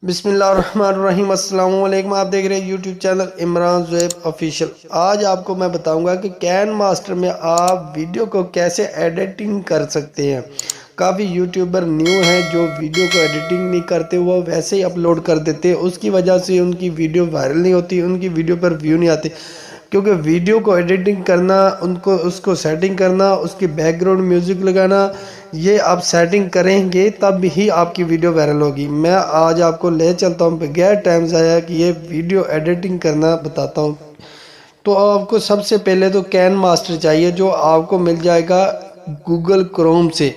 बिस्मिल्लाहिर्रहमानिर्रहीम अस्सलाम वालेकुम। आप देख रहे हैं YouTube channel Imran Zuhaib official. आज आपको मैं बताऊंगा कि कैन मास्टर में आप वीडियो को कैसे एडिटिंग कर सकते हैं। काफ़ी यूट्यूबर न्यू हैं जो वीडियो को एडिटिंग नहीं करते, वो वैसे ही अपलोड कर देते हैं। उसकी वजह से उनकी वीडियो वायरल नहीं होती, उनकी वीडियो पर व्यू नहीं आते। क्योंकि वीडियो को एडिटिंग करना, उनको उसको सेटिंग करना, उसकी बैकग्राउंड म्यूज़िक लगाना, ये आप सेटिंग करेंगे तब ही आपकी वीडियो वायरल होगी। मैं आज आपको ले चलता हूँ बगैर टाइम ज़ाया कि ये वीडियो एडिटिंग करना बताता हूँ। तो आपको सबसे पहले तो कैन मास्टर चाहिए, जो आपको मिल जाएगा गूगल क्रोम से।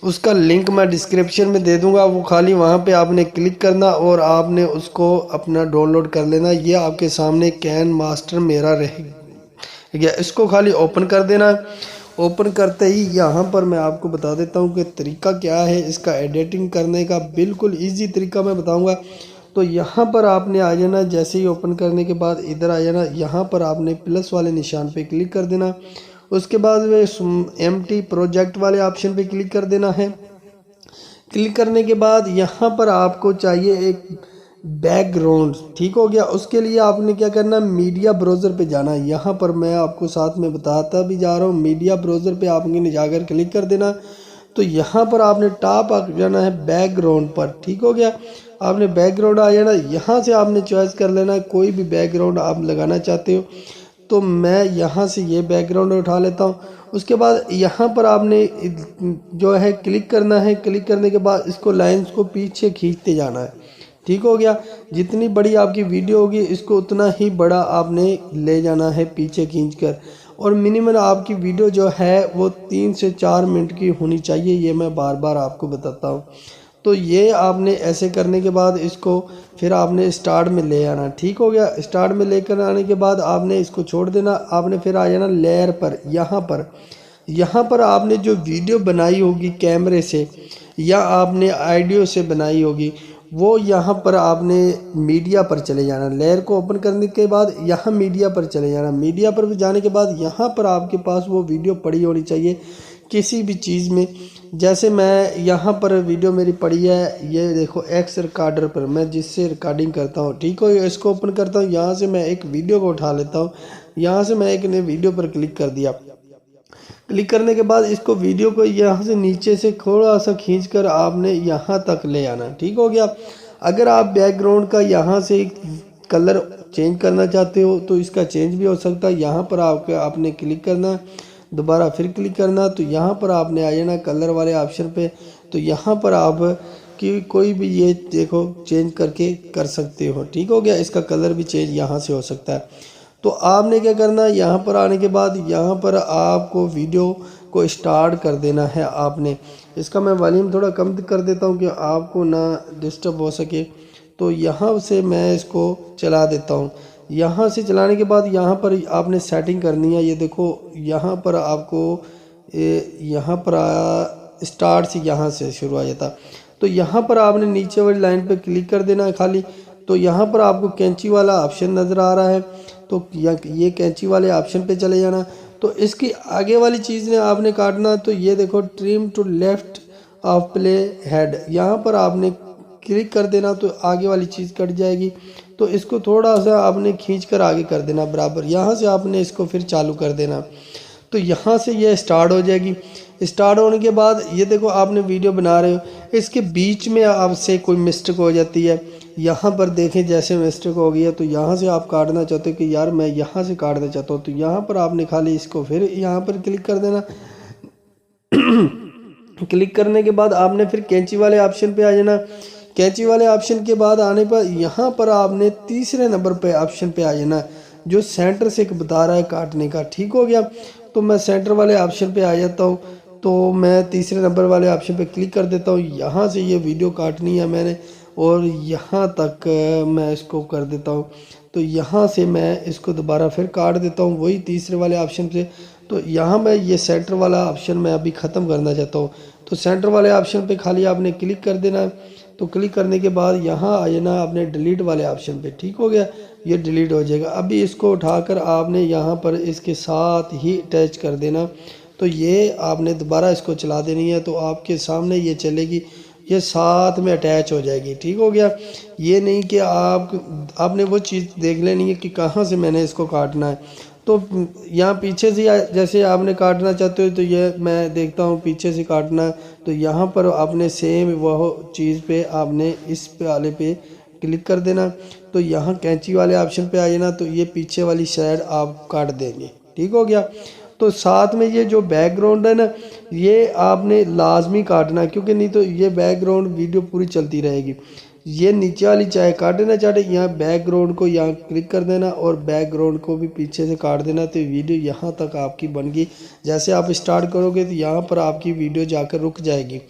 उसका लिंक मैं डिस्क्रिप्शन में दे दूंगा, वो खाली वहाँ पे आपने क्लिक करना और आपने उसको अपना डाउनलोड कर लेना। ये आपके सामने कैन मास्टर मेरा रहेगा, इसको खाली ओपन कर देना। ओपन करते ही यहाँ पर मैं आपको बता देता हूँ कि तरीका क्या है इसका एडिटिंग करने का। बिल्कुल इजी तरीका मैं बताऊँगा। तो यहाँ पर आपने आ जाना, जैसे ही ओपन करने के बाद इधर आ जाना, यहाँ पर आपने प्लस वाले निशान पे क्लिक कर देना। उसके बाद वे एम्प्टी प्रोजेक्ट वाले ऑप्शन पे क्लिक कर देना है। क्लिक करने के बाद यहाँ पर आपको चाहिए एक बैकग्राउंड, ठीक हो गया। उसके लिए आपने क्या करना, मीडिया ब्राउज़र पे जाना। यहाँ पर मैं आपको साथ में बताता भी जा रहा हूँ, मीडिया ब्राउज़र पे आपने जाकर क्लिक कर देना। तो यहाँ पर आपने टॉप आ जाना है बैकग्राउंड पर, ठीक हो गया। आपने बैकग्राउंड आ जाना, यहाँ से आपने चॉइस कर लेना कोई भी बैकग्राउंड आप लगाना चाहते हो। तो मैं यहाँ से ये बैकग्राउंड उठा लेता हूँ। उसके बाद यहाँ पर आपने जो है क्लिक करना है। क्लिक करने के बाद इसको लाइंस को पीछे खींचते जाना है, ठीक हो गया। जितनी बड़ी आपकी वीडियो होगी इसको उतना ही बड़ा आपने ले जाना है पीछे खींचकर। और मिनिमम आपकी वीडियो जो है वो 3 से 4 मिनट की होनी चाहिए, ये मैं बार बार आपको बताता हूँ। तो ये आपने ऐसे करने के बाद इसको फिर आपने स्टार्ट में ले आना, ठीक हो गया। स्टार्ट में लेकर आने के बाद आपने इसको छोड़ देना। आपने फिर आ जाना लेयर पर। यहाँ पर आपने जो वीडियो बनाई होगी कैमरे से या आपने ऑडियो से बनाई होगी, वो यहाँ पर आपने मीडिया पर चले जाना। लेयर को ओपन करने के बाद यहाँ मीडिया पर चले जाना। मीडिया पर जाने के बाद यहाँ पर आपके पास वो वीडियो पड़ी होनी चाहिए किसी भी चीज़ में। जैसे मैं यहाँ पर वीडियो मेरी पड़ी है, ये देखो एक्स रिकॉर्डर पर, मैं जिससे रिकॉर्डिंग करता हूँ, ठीक हो। इसको ओपन करता हूँ, यहाँ से मैं एक वीडियो को उठा लेता हूँ। यहाँ से मैं एक नए वीडियो पर क्लिक कर दिया। क्लिक करने के बाद इसको वीडियो को यहाँ से नीचे से थोड़ा सा खींच कर आपने यहाँ तक ले आना, ठीक हो गया। अगर आप बैकग्राउंड का यहाँ से कलर चेंज करना चाहते हो तो इसका चेंज भी हो सकता है। यहाँ पर आपने क्लिक करना, दोबारा फिर क्लिक करना। तो यहाँ पर आपने आ जाना कलर वाले ऑप्शन पे। तो यहाँ पर आप कि कोई भी ये देखो चेंज करके कर सकते हो, ठीक हो गया। इसका कलर भी चेंज यहाँ से हो सकता है। तो आपने क्या करना है, यहाँ पर आने के बाद यहाँ पर आपको वीडियो को स्टार्ट कर देना है। आपने इसका मैं वॉल्यूम थोड़ा कम कर देता हूँ कि आपको ना डिस्टर्ब हो सके। तो यहाँ से मैं इसको चला देता हूँ। यहाँ से चलाने के बाद यहाँ पर आपने सेटिंग करनी है। ये देखो यहाँ पर आपको यहाँ पर स्टार्ट से यहाँ से शुरू आ जाता। तो यहाँ पर आपने नीचे वाली लाइन पर क्लिक कर देना है खाली। तो यहाँ पर आपको कैंची वाला ऑप्शन नज़र आ रहा है, तो ये कैंची वाले ऑप्शन पे चले जाना। तो इसकी आगे वाली चीज़ ने आपने काटना। तो ये देखो trim to left of playhead, यहाँ पर आपने क्लिक कर देना तो आगे वाली चीज़ कट जाएगी। तो इसको थोड़ा सा आपने खींच कर आगे कर देना बराबर। यहाँ से आपने इसको फिर चालू कर देना। तो यहाँ से ये स्टार्ट हो जाएगी। स्टार्ट होने के बाद ये देखो आपने वीडियो बना रहे हो, इसके बीच में आपसे कोई मिस्टेक हो जाती है। यहाँ पर देखें जैसे मिस्टेक हो गई है, तो यहाँ से आप काटना चाहते हो कि यार मैं यहाँ से काटना चाहता हूँ, तो यहाँ पर आपने खाली इसको फिर यहाँ पर क्लिक कर देना। क्लिक करने के बाद आपने फिर कैंची वाले ऑप्शन पे आ जाना। कैंची वाले ऑप्शन के बाद आने पर यहाँ पर आपने तीसरे नंबर पे ऑप्शन पे आ जाना, जो सेंटर से बता रहा है काटने का, ठीक हो गया। तो मैं सेंटर वाले ऑप्शन पे आ जाता हूँ। तो मैं तीसरे नंबर वाले ऑप्शन पे क्लिक कर देता हूँ। यहाँ से ये वीडियो काटनी है मैंने और यहाँ तक मैं इसको कर देता हूँ। तो यहाँ से मैं इसको दोबारा फिर काट देता हूँ वही तीसरे वाले ऑप्शन से। तो यहाँ मैं ये सेंटर वाला ऑप्शन मैं अभी ख़त्म करना चाहता हूँ। तो सेंटर वाले ऑप्शन पे खाली आपने क्लिक कर देना है। तो क्लिक करने के बाद यहाँ आ जाना आपने डिलीट वाले ऑप्शन पे, ठीक हो गया। ये डिलीट हो जाएगा। अभी इसको उठाकर आपने यहाँ पर इसके साथ ही अटैच कर देना। तो ये आपने दोबारा इसको चला देनी है, तो आपके सामने ये चलेगी। ये साथ में अटैच हो जाएगी। ठीक हो गया। ये नहीं कि आपने वो चीज़ देख लेनी है कि कहाँ से मैंने इसको काटना है। तो यहाँ पीछे से जैसे आपने काटना चाहते हो तो ये मैं देखता हूँ पीछे से काटना है, तो यहाँ पर आपने सेम वह चीज़ पे आपने इस वाले पे क्लिक कर देना। तो यहाँ कैंची वाले ऑप्शन पे आ जाना, तो ये पीछे वाली साइड आप काट देंगे। ठीक हो गया। तो साथ में ये जो बैकग्राउंड है ना, ये आपने लाजमी काटना है, क्योंकि नहीं तो ये बैकग्राउंड वीडियो पूरी चलती रहेगी। ये नीचे वाली चाहे काटे ना चाहे, यहाँ बैकग्राउंड को यहाँ क्लिक कर देना और बैकग्राउंड को भी पीछे से काट देना। तो वीडियो यहाँ तक आपकी बन गई। जैसे आप स्टार्ट करोगे तो यहाँ पर आपकी वीडियो जाकर रुक जाएगी।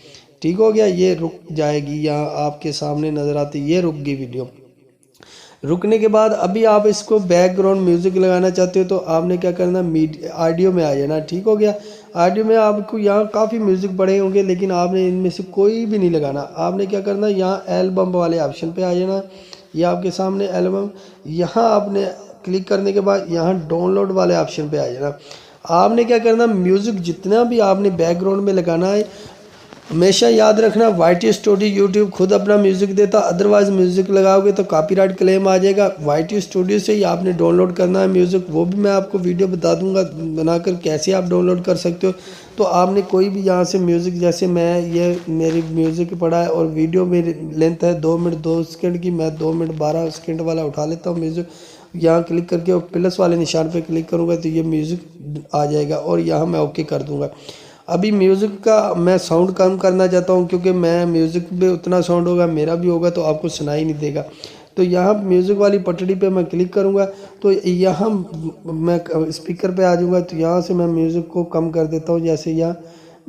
ठीक हो गया। ये रुक जाएगी, यहाँ आपके सामने नज़र आती, ये रुक गई वीडियो। रुकने के बाद अभी आप इसको बैकग्राउंड म्यूज़िक लगाना चाहते हो तो आपने क्या करना, ऑडियो में आ जाना। ठीक हो गया। ऑडियो में आपको यहाँ काफ़ी म्यूज़िक पड़े होंगे, लेकिन आपने इनमें से कोई भी नहीं लगाना। आपने क्या करना, यहाँ एल्बम वाले ऑप्शन पे आ जाना। ये आपके सामने एल्बम, यहाँ आपने क्लिक करने के बाद यहाँ डाउनलोड वाले ऑप्शन पे आ जाना। आपने क्या करना, म्यूज़िक जितना भी आपने बैकग्राउंड में लगाना है, हमेशा याद रखना वाईटी स्टूडियो यूट्यूब खुद अपना म्यूज़िक देता, अदरवाइज़ म्यूज़िक लगाओगे तो कॉपीराइट क्लेम आ जाएगा। वाईटी स्टूडियो से ही आपने डाउनलोड करना है म्यूज़िक, वो भी मैं आपको वीडियो बता दूंगा बनाकर कैसे आप डाउनलोड कर सकते हो। तो आपने कोई भी यहाँ से म्यूज़िक, जैसे मैं ये मेरी म्यूज़िक पड़ा है और वीडियो मेरी लेंथ है 2 मिनट 2 सेकंड की, मैं 2 मिनट 12 सेकंड वाला उठा लेता हूँ म्यूज़िक। यहाँ क्लिक करके और प्लस वाले निशान पर क्लिक करूँगा तो ये म्यूज़िक आ जाएगा और यहाँ मैं ओके कर दूँगा। अभी म्यूज़िक का मैं साउंड कम करना चाहता हूँ, क्योंकि मैं म्यूज़िक पे उतना साउंड होगा मेरा भी होगा तो आपको सुनाई नहीं देगा। तो यहाँ म्यूज़िक वाली पटड़ी पे मैं क्लिक करूँगा तो यहाँ मैं स्पीकर पे आ जाऊँगा। तो यहाँ से मैं म्यूज़िक को कम कर देता हूँ, जैसे यहाँ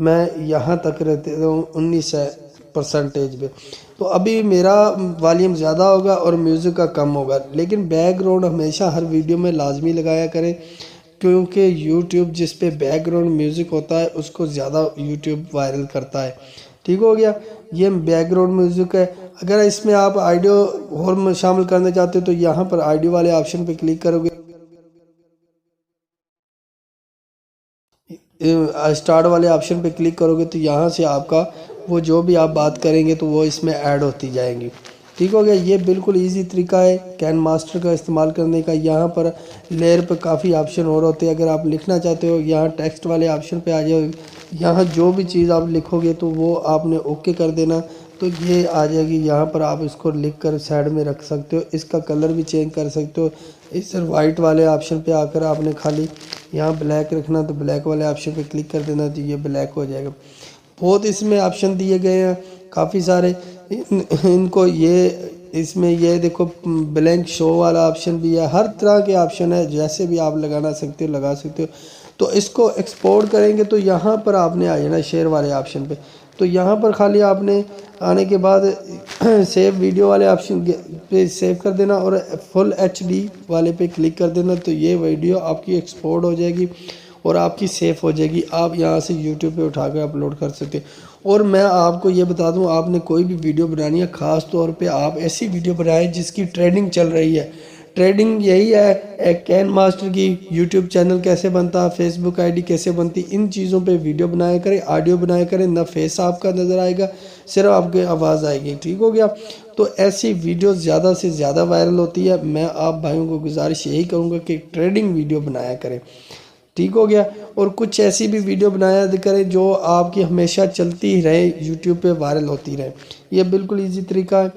मैं यहाँ तक रहते हूँ 19% पे। तो अभी मेरा वॉल्यूम ज़्यादा होगा और म्यूज़िक का कम होगा, लेकिन बैकग्राउंड हमेशा हर वीडियो में लाजमी लगाया करें, क्योंकि YouTube जिस पे बैकग्राउंड म्यूज़िक होता है उसको ज़्यादा YouTube वायरल करता है। ठीक हो गया। ये बैकग्राउंड म्यूज़िक है। अगर इसमें आप ऑडियो और शामिल करना चाहते हो तो यहाँ पर ऑडियो वाले ऑप्शन पे क्लिक करोगे, स्टार्ट वाले ऑप्शन पे क्लिक करोगे तो यहाँ से आपका वो जो भी आप बात करेंगे तो वो इसमें ऐड होती जाएंगी। ठीक हो गया। ये बिल्कुल इजी तरीका है कैन मास्टर का इस्तेमाल करने का। यहाँ पर लेयर पे काफ़ी ऑप्शन और होते हैं। अगर आप लिखना चाहते हो यहाँ टेक्स्ट वाले ऑप्शन पे आ जाओ, यहाँ जो भी चीज़ आप लिखोगे तो वो आपने ओके कर देना, तो ये आ जाएगी। यहाँ पर आप इसको लिख कर साइड में रख सकते हो, इसका कलर भी चेंज कर सकते हो। इस वाइट वाले ऑप्शन पे आकर आपने खाली यहाँ ब्लैक रखना, तो ब्लैक वाले ऑप्शन पे क्लिक कर देना तो ये ब्लैक हो जाएगा। बहुत इसमें ऑप्शन दिए गए हैं काफ़ी सारे। इनको ये इसमें ये देखो ब्लैंक शो वाला ऑप्शन भी है, हर तरह के ऑप्शन है, जैसे भी आप लगाना सकते हो लगा सकते हो। तो इसको एक्सपोर्ट करेंगे तो यहाँ पर आपने आ जाना शेयर वाले ऑप्शन पे। तो यहाँ पर खाली आपने आने के बाद सेव वीडियो वाले ऑप्शन पे सेव कर देना और फुल HD वाले पे क्लिक कर देना, तो ये वीडियो आपकी एक्सपोर्ट हो जाएगी और आपकी सेफ हो जाएगी। आप यहाँ से YouTube पे उठा कर अपलोड कर सकते हैं। और मैं आपको ये बता दूं, आपने कोई भी वीडियो बनानी है, ख़ास तौर पे आप ऐसी वीडियो बनाएं जिसकी ट्रेंडिंग चल रही है। ट्रेंडिंग यही है एक कैन मास्टर की, यूट्यूब चैनल कैसे बनता, फेसबुक ID कैसे बनती, इन चीज़ों पे वीडियो बनाया करें, ऑडियो बनाया करें। ना फेस आपका नज़र आएगा, सिर्फ आपकी आवाज़ आएगी। ठीक हो गया। तो ऐसी वीडियो ज़्यादा से ज़्यादा वायरल होती है। मैं आप भाइयों को गुजारिश यही करूँगा कि ट्रेंडिंग वीडियो बनाया करें। ठीक हो गया। और कुछ ऐसी भी वीडियो बनाया करें जो आपकी हमेशा चलती ही रहे, यूट्यूब पे वायरल होती रहे। ये बिल्कुल इजी तरीका है।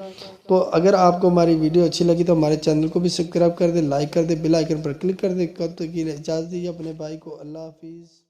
तो अगर आपको हमारी वीडियो अच्छी लगी तो हमारे चैनल को भी सब्सक्राइब कर दे, लाइक कर दे, बेल आइकन पर क्लिक कर दे। कब तक के लिए इजाज़त दीजिए अपने भाई को। अल्लाह हाफिज़।